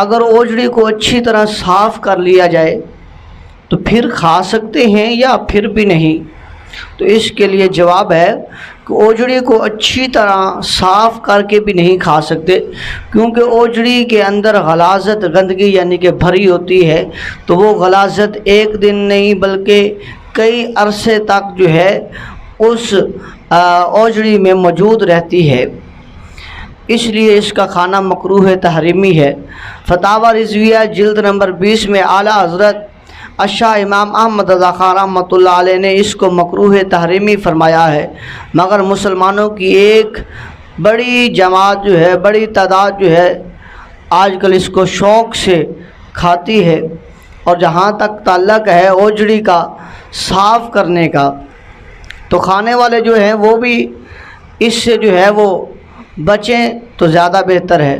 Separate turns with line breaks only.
اگر اوجڑی کو اچھی طرح صاف کر لیا جائے تو پھر کھا سکتے ہیں یا پھر بھی نہیں؟ تو اس کے لیے جواب ہے کہ اوجڑی کو اچھی طرح صاف کر کے بھی نہیں کھا سکتے، کیونکہ اوجڑی کے اندر غلاظت، گندگی یعنی کہ بھری ہوتی ہے، تو وہ غلاظت ایک دن نہیں بلکہ کئی عرصے تک جو ہے اس اوجڑی میں موجود رہتی ہے، اس لیے اس کا کھانا مکروہ تحریمی ہے۔ فتاوی رضویہ جلد نمبر 20 میں اعلیٰ حضرت شاہ امام احمد رضا خان رحمۃ اللہ علیہ نے اس کو مکروہ تحریمی فرمایا ہے، مگر مسلمانوں کی ایک بڑی جماعت جو ہے، بڑی تعداد جو ہے آج کل اس کو شوق سے کھاتی ہے۔ اور جہاں تک تعلق ہے اوجڑی کا صاف کرنے کا، تو کھانے والے جو ہیں وہ بھی اس سے جو ہے وہ بچیں تو زیادہ بہتر ہے۔